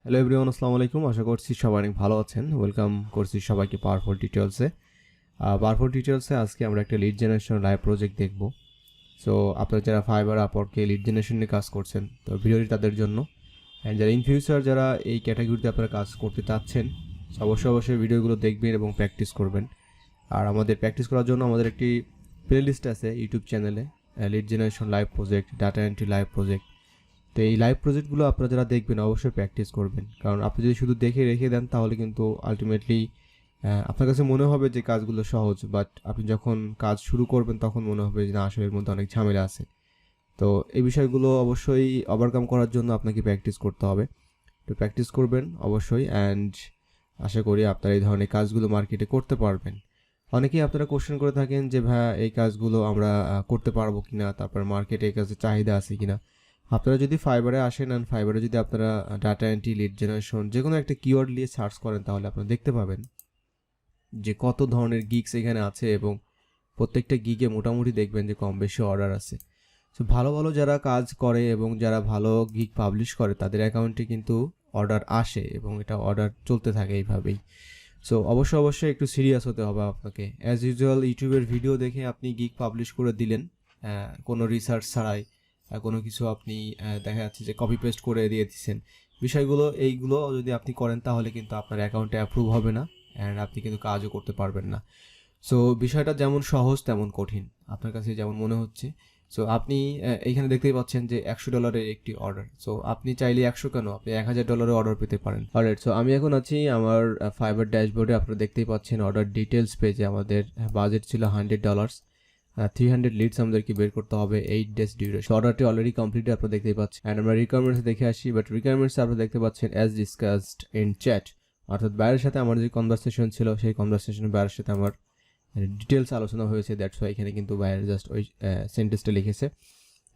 Hello everyone, আসসালামু আলাইকুম। আশা করছি সবাই অনেক ভালো আছেন। ওয়েলকাম করছি সবাইকে পাওয়ারফুল ডিটেলসে। আজকে আমরা একটা লিড জেনারেশন লাইভ প্রজেক্ট দেখব। সো আপনারা যারা ফাইবার আপওয়ার্কে লিড জেনারেশন নিয়ে কাজ করছেন, তো ভিডিওটি তাদের জন্য। অ্যান্ড যারা ইন ফিউচার যারা এই ক্যাটাগরিতে আপনারা কাজ করতে চাচ্ছেন, অবশ্যই ভিডিওগুলো দেখবেন এবং প্র্যাকটিস করবেন। আর আমাদের প্র্যাকটিস করার জন্য আমাদের একটি প্লেলিস্ট আছে ইউটিউব চ্যানেলে, lead generation live project, data entry live project. তো এই লাইভ প্রজেক্টগুলো আপনারা যারা দেখবেন অবশ্যই প্র্যাকটিস করবেন, কারণ আপনি যদি শুধু দেখে রেখে দেন তাহলে কিন্তু আলটিমেটলি আপনার কাছে মনে হবে যে কাজগুলো সহজ, বাট আপনি যখন কাজ শুরু করবেন তখন মনে হবে যে না, আসলে এর মধ্যে অনেক ঝামেলা আছে। তো এই বিষয়গুলো অবশ্যই ওভারকাম করার জন্য আপনাকে প্র্যাকটিস করতে হবে। তো প্র্যাকটিস করবেন অবশ্যই, অ্যান্ড আশা করি আপনারা এই ধরনের কাজগুলো মার্কেটে করতে পারবেন। অনেকেই আপনারা কোশ্চেন করে থাকেন যে ভাইয়া এই কাজগুলো আমরা করতে পারবো কিনা, তারপর মার্কেটে এই কাজের চাহিদা আছে কিনা। আপনারা যদি ফাইবারে আসেন আর ফাইবারে যদি আপনারা ডাটা এন্ট্রি, লিড জেনারেশন যে কোনো একটা কিওয়ার্ড নিয়ে সার্চ করেন, তাহলে আপনারা দেখতে পাবেন যে কত ধরনের গিগস এখানে আছে, এবং প্রত্যেকটা গিগে মোটামুটি দেখবেন যে কম বেশি অর্ডার আছে। সো ভালো ভালো যারা কাজ করে এবং যারা ভালো গিগ পাবলিশ করে তাদের অ্যাকাউন্টে কিন্তু অর্ডার আসে এবং এটা অর্ডার চলতে থাকে এইভাবেই। সো অবশ্যই একটু সিরিয়াস হতে হবে আপনাকে। অ্যাজ ইউজুয়াল ইউটিউবের ভিডিও দেখে আপনি গিগ পাবলিশ করে দিলেন কোনো রিসার্চ ছাড়াই, কোনো কিছু আপনি দেখা যাচ্ছে যে কপি পেস্ট করে দিয়ে দিচ্ছেন। এইগুলো যদি আপনি করেন তাহলে কিন্তু আপনার অ্যাকাউন্টে অ্যাপ্রুভ হবে না, অ্যান্ড আপনি কিন্তু কাজও করতে পারবেন না। সো বিষয়টা যেমন সহজ তেমন কঠিন আপনার কাছে যেমন মনে হচ্ছে। সো আপনি এইখানে দেখতেই পাচ্ছেন যে $100 একটি অর্ডার। সো আপনি চাইলে 100 কেন, আপনি $1000 অর্ডার পেতে পারেন। অলরাইট, সো আমি এখন আছি আমার ফাইবার ড্যাশবোর্ডে। আপনারা দেখতেই পাচ্ছেন অর্ডার ডিটেলস পেজে আমাদের বাজেট ছিল $100। 300 লিডস আমাদেরকে বের করতে হবে 8 ডেজ ডিউরেশন। অর্ডারটি অলরেডি কমপ্লিটেড আপনারা দেখতেই পাচ্ছেন। অ্যান্ড আমরা রিকোয়ারমেন্টস দেখে আসি, বাট রিকোয়ারমেন্টস আপনারা দেখতে পাচ্ছেন অ্যাজ ডিসকাসড ইন চ্যাট, অর্থাৎ বাইরের সাথে আমার যে কনভারসেশন ছিল সেই কনভারসেশনে বাইরের সাথে আমার ডিটেলস আলোচনা হয়েছে। দ্যাটস ওয়াই এখানে কিন্তু বাইরে জাস্ট ওই সেন্টেন্সটা লিখেছে।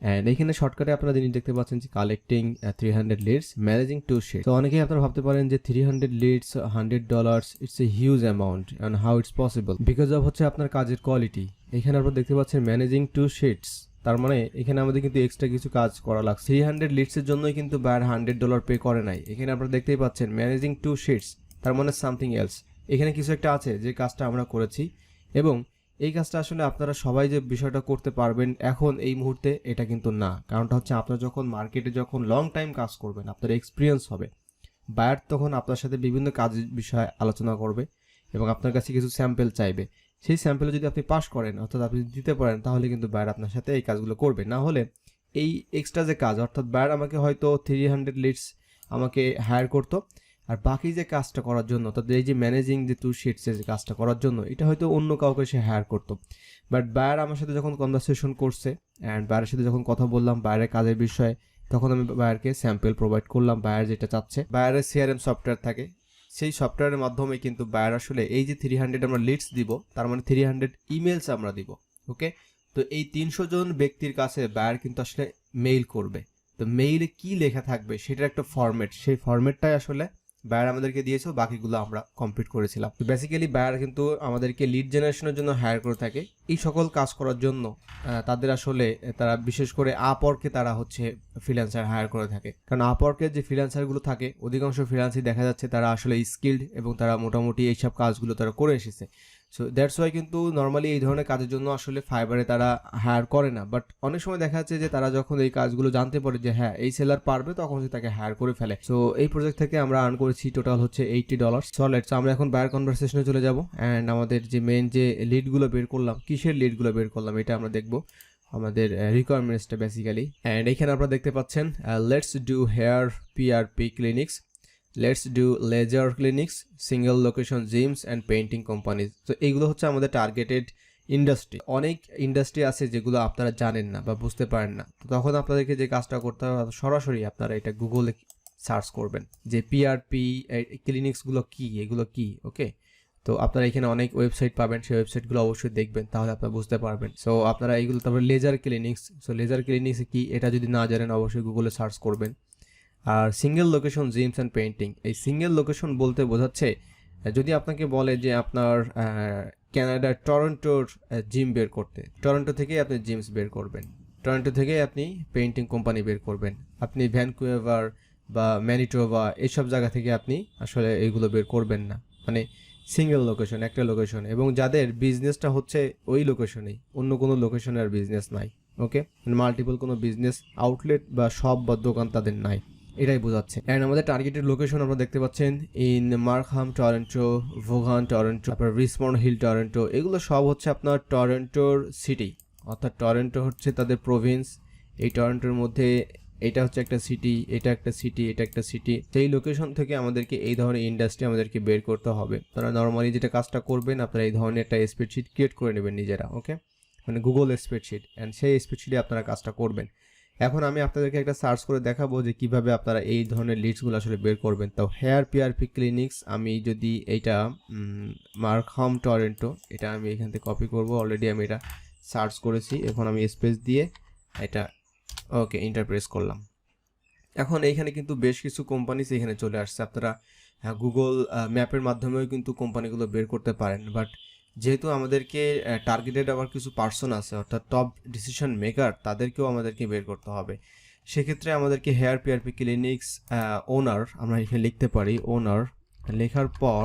অ্যান্ড এখানে শর্টকাটে আপনারা জিনিস দেখতে পাচ্ছেন যে কালেক্টিং 300 লিডস, ম্যানেজিং 2 শিট। তো অনেকেই আপনারা ভাবতে পারেন যে 300 leads, $100, it's a huge amount, and how it's possible, because of হচ্ছে আপনার কাজের কোয়ালিটি। এখানে আপনারা দেখতে পাচ্ছেন ম্যানেজিং 2 শিটস, তার মানে এখানে আমাদের কিন্তু এক্সট্রা কিছু কাজ করা লাগছে। 300 লিডসের জন্যই কিন্তু বায়ার $100 পে করে নাই। এখানে আপনারা দেখতেই পাচ্ছেন ম্যানেজিং 2 শিটস, তার মানে সামথিং এলস। এখানে কিছু একটা আছে যে কাজটা আমরা করেছি, এবং এই কাজটা আসলে আপনারা সবাই যে বিষয়টা করতে পারবেন এখন এই মুহূর্তে, এটা কিন্তু না। কারণটা হচ্ছে আপনারা যখন মার্কেটে যখন লং টাইম কাজ করবেন, আপনার এক্সপিরিয়েন্স হবে, বায়ার তখন আপনার সাথে বিভিন্ন কাজের বিষয়ে আলোচনা করবে এবং আপনার কাছে কিছু স্যাম্পল চাইবে। সেই স্যাম্পলে যদি আপনি পাস করেন, অর্থাৎ আপনি দিতে পারেন, তাহলে কিন্তু বায়ার আপনার সাথে এই কাজগুলো করবে। না হলে এই এক্সট্রা যে কাজ, অর্থাৎ বায়ার আমাকে হয়তো 300 লিডস আমাকে হায়ার করতো, আর বাকি যে কাজটা করার জন্য, অর্থাৎ এই যে ম্যানেজিং যে 2 শিটসের যে কাজটা করার জন্য, এটা হয়তো অন্য কাউকে সে হায়ার করতো। বাট বায়ার আমার সাথে যখন কনভারসেশন করছে অ্যান্ড বায়ারের সাথে যখন কথা বললাম বায়ারের কাজের বিষয়ে, তখন আমি বায়ারকে স্যাম্পল প্রোভাইড করলাম বায়ার যেটা চাচ্ছে। বায়ারের সিআরএম সফটওয়্যার থাকে, সেই সফটওয়্যারের মাধ্যমে কিন্তু বায়ার আসলে এই যে 300 আমরা লিডস দিব, তার মানে 300 ইমেলস আমরা দিব। ওকে, তো এই 300 জন ব্যক্তির কাছে বায়ার কিন্তু আসলে মেইল করবে। তো মেইলে কি লেখা থাকবে সেটার একটা ফরম্যাট, সেই ফরম্যাটটাই আসলে বায়ার আমাদেরকে দিয়েছে, বাকিগুলো আমরা কমপ্লিট করেছিলাম। তো বেসিক্যালি বায়ার কিন্তু আমাদেরকে লিড জেনারেশনের জন্য হায়ার করে থাকে এই সকল কাজ করার জন্য। তাদের আসলে তারা বিশেষ করে আপওয়ার্কে তারা হচ্ছে ফ্রিল্যান্সার হায়ার করে থাকে, কারণ আপওয়ার্কের যে ফ্রিল্যান্সারগুলো থাকে অধিকাংশ ফ্রিল্যান্সই দেখা যাচ্ছে তারা আসলে স্কিল্ড এবং তারা মোটামুটি এইসব কাজগুলো তারা করে এসেছে। সো দ্যাটস ওয়াই কিন্তু নর্মালি এই ধরনের কাজের জন্য আসলে ফাইবারে তারা হায়ার করে না। বাট অনেক সময় দেখা যাচ্ছে যে তারা যখন এই কাজগুলো জানতে পারে যে হ্যাঁ এই সেলার পারবে, তখন সে তাকে হায়ার করে ফেলে। সো এই প্রজেক্ট থেকে আমরা আর্ন করেছি টোটাল হচ্ছে $80। সলিড। সো আমরা এখন বায়ার কনভারসেশনে চলে যাব, অ্যান্ড আমাদের যে মেইন যে লিডগুলো বের করলাম, কিসের লিডগুলো বের করলাম এটা আমরা দেখবো, আমাদের রিকোয়ারমেন্টসটা বেসিক্যালি। অ্যান্ড এখানে আপনারা দেখতে পাচ্ছেন let's do hair PRP clinics, let's do laser clinics, single location gyms and painting companies. তো এইগুলো হচ্ছে আমাদের টার্গেটেড ইন্ডাস্ট্রি। অনেক ইন্ডাস্ট্রি আছে যেগুলো আপনারা জানেন না বা বুঝতে পারেন না, তো তখন আপনাদেরকে যে কাজটা করতে হবে, সরাসরি আপনারা এটা গুগলে সার্চ করবেন যে পিআরপি ক্লিনিক্সগুলো কি, এগুলো কি। ওকে, তো আপনারা এখানে অনেক ওয়েবসাইট পাবেন, সেই ওয়েবসাইটগুলো অবশ্যই দেখবেন, তাহলে আপনারা বুঝতে পারবেন। সো আপনারা এইগুলো, তারপরে laser clinics, so laser clinics কি এটা যদি না জানেন অবশ্যই গুগলে সার্চ করবেন। আর single location gyms and painting, এই সিঙ্গেল লোকেশন বলতে বোঝাচ্ছে যদি আপনাকে বলে যে আপনার ক্যানাডার টরন্টোর জিম বের করতে, টরন্টো থেকেই আপনি জিমস বের করবেন, টরন্টো থেকেই আপনি পেইন্টিং কোম্পানি বের করবেন, আপনি ভ্যানকুভার বা ম্যানিটোবা এইসব জায়গা থেকে আপনি আসলে এইগুলো বের করবেন না, মানে সিঙ্গেল লোকেশন, একটা লোকেশন, এবং যাদের বিজনেসটা হচ্ছে ওই লোকেশনেই, অন্য কোনো লোকেশনে আর বিজনেস নাই। ওকে, মাল্টিপল কোনো বিজনেস আউটলেট বা শপ বা দোকান তাদের নাই, এটাই বোঝাচ্ছে। অ্যান্ড আমাদের টার্গেটেড লোকেশন আপনারা দেখতে পাচ্ছেন ইন মার্কহাম টরন্টো, ভোগান টরন্টো, তারপর রিচমন্ড হিল টরন্টো, এগুলো সব হচ্ছে আপনার টরন্টোর সিটি, অর্থাৎ টরন্টো হচ্ছে তাদের প্রভিন্স। এই টরন্টোর মধ্যে এটা হচ্ছে একটা সিটি, এটা একটা সিটি, এটা একটা সিটি। সেই লোকেশন থেকে আমাদেরকে এই ধরনের ইন্ডাস্ট্রি আমাদেরকে বের করতে হবে। আপনারা নর্মালি যেটা কাজটা করবেন, আপনারা এই ধরনের একটা স্প্রেডশিট ক্রিয়েট করে নেবেন নিজেরা। ওকে, মানে গুগল স্প্রেডশিট, অ্যান্ড সেই স্প্রেডশিটে আপনারা কাজটা করবেন। এখন আমি আপনাদেরকে একটা সার্চ করে দেখাবো যে কিভাবে আপনারা এই ধরনের লিডসগুলো আসলে বের করবেন। তো হেয়ার পিআরপি ক্লিনিক্স, আমি যদি এইটা মার্কহাম টরন্টো, এটা আমি এখান থেকে কপি করব। অলরেডি আমি এটা সার্চ করেছি, এখন আমি স্পেস দিয়ে এটা ওকে এন্টার প্রেস করলাম। এখন এইখানে কিন্তু বেশ কিছু কোম্পানিজ এখানে চলে আসছে। আপনারা গুগল ম্যাপের মাধ্যমেও কিন্তু কোম্পানিগুলো বের করতে পারেন, বাট যেহেতু আমাদেরকে টার্গেটেড আবার কিছু পার্সন আছে, অর্থাৎ টপ ডিসিশন মেকার, তাদেরকেও আমাদেরকে বের করতে হবে। সেক্ষেত্রে আমাদেরকে হেয়ার পিআরপি ক্লিনিক্স ওনার আমরা এখানে লিখতে পারি। ওনার লেখার পর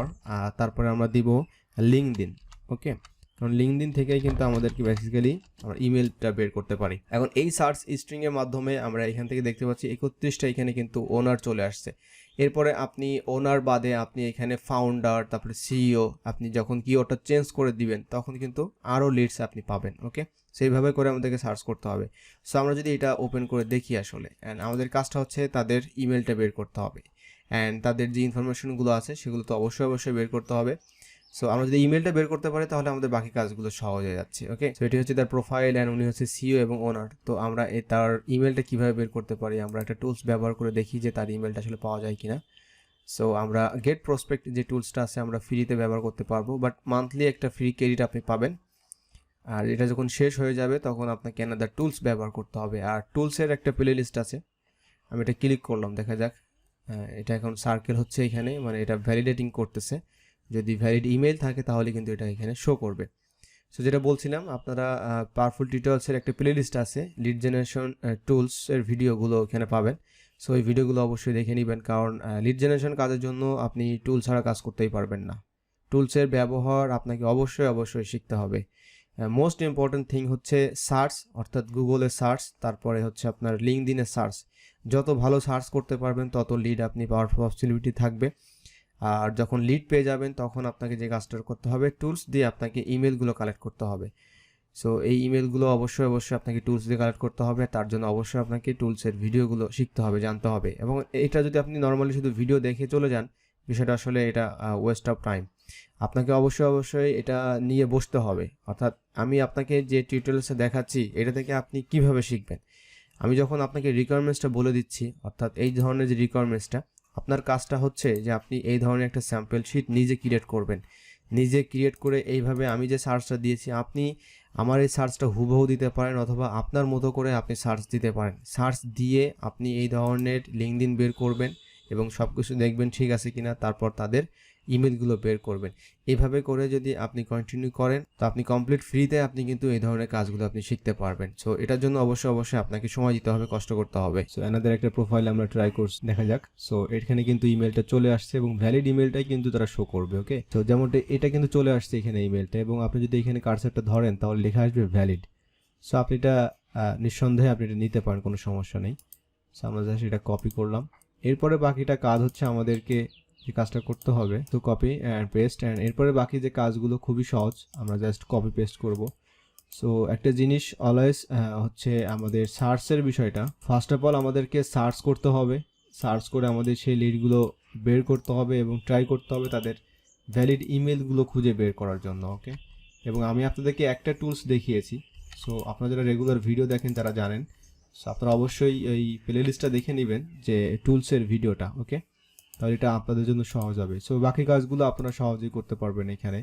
তারপরে আমরা দিব লিঙ্কডইন। ওকে, কারণ লিঙ্কডইন থেকেই কিন্তু আমাদেরকে বেসিক্যালি আমরা ইমেলটা বের করতে পারি। এখন এই সার্চ স্ট্রিংয়ের মাধ্যমে আমরা এখান থেকে দেখতে পাচ্ছি 31টা এখানে কিন্তু ওনার চলে আসছে। এরপরে আপনি ওনার বাদে আপনি এখানে ফাউন্ডার, তারপরে সিইও, আপনি যখন কিওয়ার্ডটা চেঞ্জ করে দিবেন তখন কিন্তু আরও লিডস আপনি পাবেন। ওকে, সেইভাবে করে আমাদেরকে সার্চ করতে হবে। সো আমরা যদি এটা ওপেন করে দেখি আসলে, অ্যান্ড আমাদের কাজটা হচ্ছে তাদের ইমেলটা বের করতে হবে, অ্যান্ড তাদের যে ইনফরমেশনগুলো আছে সেগুলো তো অবশ্যই বের করতে হবে। সো আমরা যদি ইমেলটা বের করতে পারি তাহলে আমাদের বাকি কাজগুলো সহজ হয়ে যাচ্ছে। ওকে, সো এটি হচ্ছে তার প্রোফাইল, অ্যান্ড উনি হচ্ছে সিইও এবং ওনার। তো আমরা তার ইমেলটা কিভাবে বের করতে পারি, আমরা একটা টুলস ব্যবহার করে দেখি যে তার ইমেলটা আসলে পাওয়া যায় কিনা। সো আমরা গেট প্রসপেক্ট যে টুলসটা আছে আমরা ফ্রিতে ব্যবহার করতে পারবো, বাট মান্থলি একটা ফ্রি ক্রেডিট আপনি পাবেন, আর এটা যখন শেষ হয়ে যাবে তখন আপনাকে অ্যানাদার টুলস ব্যবহার করতে হবে। আর টুলসের একটা প্লে লিস্ট আছে, আমি এটা ক্লিক করলাম, দেখা যাক। এটা এখন সার্কেল হচ্ছে এখানে, মানে এটা ভ্যালিডেটিং করতেছে। যদি ভ্যালিড ইমেল থাকে তাহলে কিন্তু এটা এখানে শো করবে। সো যেটা বলছিলাম, আপনারা পাওয়ারফুল টিউটোরিয়ালসের একটা প্লে লিস্ট আছে, লিড জেনারেশন টুলসের ভিডিওগুলো এখানে পাবেন। সো এই ভিডিওগুলো অবশ্যই দেখে নেবেন, কারণ লিড জেনারেশন কাজের জন্য আপনি টুল ছাড়া কাজ করতেই পারবেন না। টুলসের ব্যবহার আপনাকে অবশ্যই শিখতে হবে। মোস্ট ইম্পর্ট্যান্ট থিং হচ্ছে সার্চ, অর্থাৎ গুগলের সার্চ, তারপরে হচ্ছে আপনার লিঙ্কডইনের সার্চ। যত ভালো সার্চ করতে পারবেন তত লিড আপনি পাওয়ার পসিবিলিটি থাকবে। আর যখন লিড পেয়ে যাবেন তখন আপনাকে যে কাজটা করতে হবে, টুলস দিয়ে আপনাকে ইমেলগুলো কালেক্ট করতে হবে। সো এই ইমেলগুলো অবশ্যই আপনাকে টুলস দিয়ে কালেক্ট করতে হবে। তার জন্য অবশ্যই আপনাকে টুলসের ভিডিওগুলো শিখতে হবে, জানতে হবে। এবং এটা যদি আপনি নর্মালি শুধু ভিডিও দেখে চলে যান, বিষয়টা আসলে এটা ওয়েস্ট অফ টাইম। আপনাকে অবশ্যই এটা নিয়ে বসতে হবে। অর্থাৎ আমি আপনাকে যে টিউটোরিয়ালসে দেখাচ্ছি এটা থেকে আপনি কিভাবে শিখবেন। আমি যখন আপনাকে রিকোয়ারমেন্টসটা বলে দিচ্ছি, অর্থাৎ এই ধরনের যে রিকোয়ারমেন্টসটা, আপনার কাজটা হচ্ছে যে আপনি এই ধরনের একটা স্যাম্পল শিট নিজে ক্রিয়েট করবেন। নিজে ক্রিয়েট করে এইভাবে আমি যে সার্চটা দিয়েছি, আপনি আমার এই সার্চটা হুবহু দিতে পারেন, অথবা আপনার মতো করে আপনি সার্চ দিতে পারেন। সার্চ দিয়ে আপনি এই ধরনের লিঙ্কডইন বের করবেন এবং সব কিছু দেখবেন ঠিক আছে কিনা, তারপর তাদের ইমেলগুলো বের করবেন। এভাবে করে যদি আপনি কন্টিনিউ করেন তো আপনি কমপ্লিট ফ্রিতে আপনি কিন্তু এই ধরনের কাজগুলো আপনি শিখতে পারবেন। সো এটার জন্য অবশ্যই আপনাকে সময় দিতে হবে, কষ্ট করতে হবে। সো এনাদের একটা প্রোফাইল আমরা ট্রাই করছি, দেখা যাক। সো এখানে কিন্তু ইমেলটা চলে আসছে এবং ভ্যালিড ইমেলটাই কিন্তু তারা শো করবে। ওকে, তো যেমনটা এটা কিন্তু চলে আসছে এখানে ইমেলটা, এবং আপনি যদি এখানে কার্সারটা ধরেন তাহলে লেখা আসবে ভ্যালিড। সো আপনি এটা নিঃসন্দেহে আপনি এটা নিতে পারেন, কোনো সমস্যা নেই। সো আমরা জাস্ট এটা কপি করলাম। এরপরে বাকিটা কাজ হচ্ছে আমাদেরকে যে কাজটা করতে হবে, তো কপি অ্যান্ড পেস্ট, অ্যান্ড এরপরে বাকি যে কাজগুলো খুবই সহজ, আমরা জাস্ট কপি পেস্ট করব। সো একটা জিনিস অলওয়েজ হচ্ছে আমাদের সার্চের বিষয়টা। ফার্স্ট অফ অল আমাদেরকে সার্চ করতে হবে, সার্চ করে আমাদের সেই লিডগুলো বের করতে হবে এবং ট্রাই করতে হবে তাদের ভ্যালিড ইমেলগুলো খুঁজে বের করার জন্য। ওকে, এবং আমি আপনাদেরকে একটা টুলস দেখিয়েছি। সো আপনারা যারা রেগুলার ভিডিও দেখেন তারা জানেন। সো আপনারা অবশ্যই এই প্লে লিস্টটা দেখে নেবেন যে টুলসের ভিডিওটা। ওকে, তাহলে এটা আপনাদের জন্য সহজ হবে। সো বাকি কাজগুলো আপনারা সহজেই করতে পারবেন এখানে।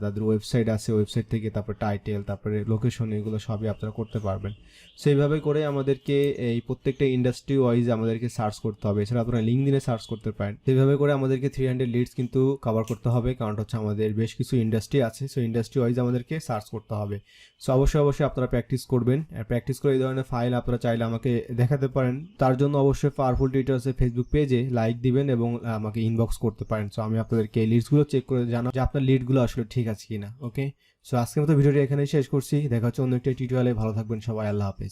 তাদের ওয়েবসাইট আছে, ওয়েবসাইট থেকে তারপরে টাইটেল, তারপরে লোকেশন, এগুলো সবই আপনারা করতে পারবেন। সো এইভাবে করে আমাদেরকে এই প্রত্যেকটা ইন্ডাস্ট্রি ওয়াইজ আমাদেরকে সার্চ করতে হবে। এছাড়া আপনারা লিঙ্কডইনে সার্চ করতে পারেন। এইভাবে করে আমাদেরকে 300 লিডস কিন্তু কভার করতে হবে, কারণ হচ্ছে আমাদের বেশ কিছু ইন্ডাস্ট্রি আছে। সো ইন্ডাস্ট্রি ওয়াইজ আমাদেরকে সার্চ করতে হবে। সো অবশ্যই আপনারা প্র্যাকটিস করবেন। প্র্যাকটিস করে এই ধরনের ফাইল আপনারা চাইলে আমাকে দেখাতে পারেন। তার জন্য অবশ্যই পাওয়ারফুল টিউটোরিয়ালসের ফেসবুক পেজে লাইক দিবেন এবং আমাকে ইনবক্স করতে পারেন। সো আমি আপনাদেরকে এই লিডসগুলো চেক করে জানাবো যে আপনার লিডগুলো আসলে ঠিক আছে কিনা। ওকে, সো আজকের মতো ভিডিওটি এখানেই শেষ করছি। দেখা হচ্ছে অন্য একটা টিউটোরিয়ালে। ভালো থাকবেন সবাই, আল্লাহ হাফেজ।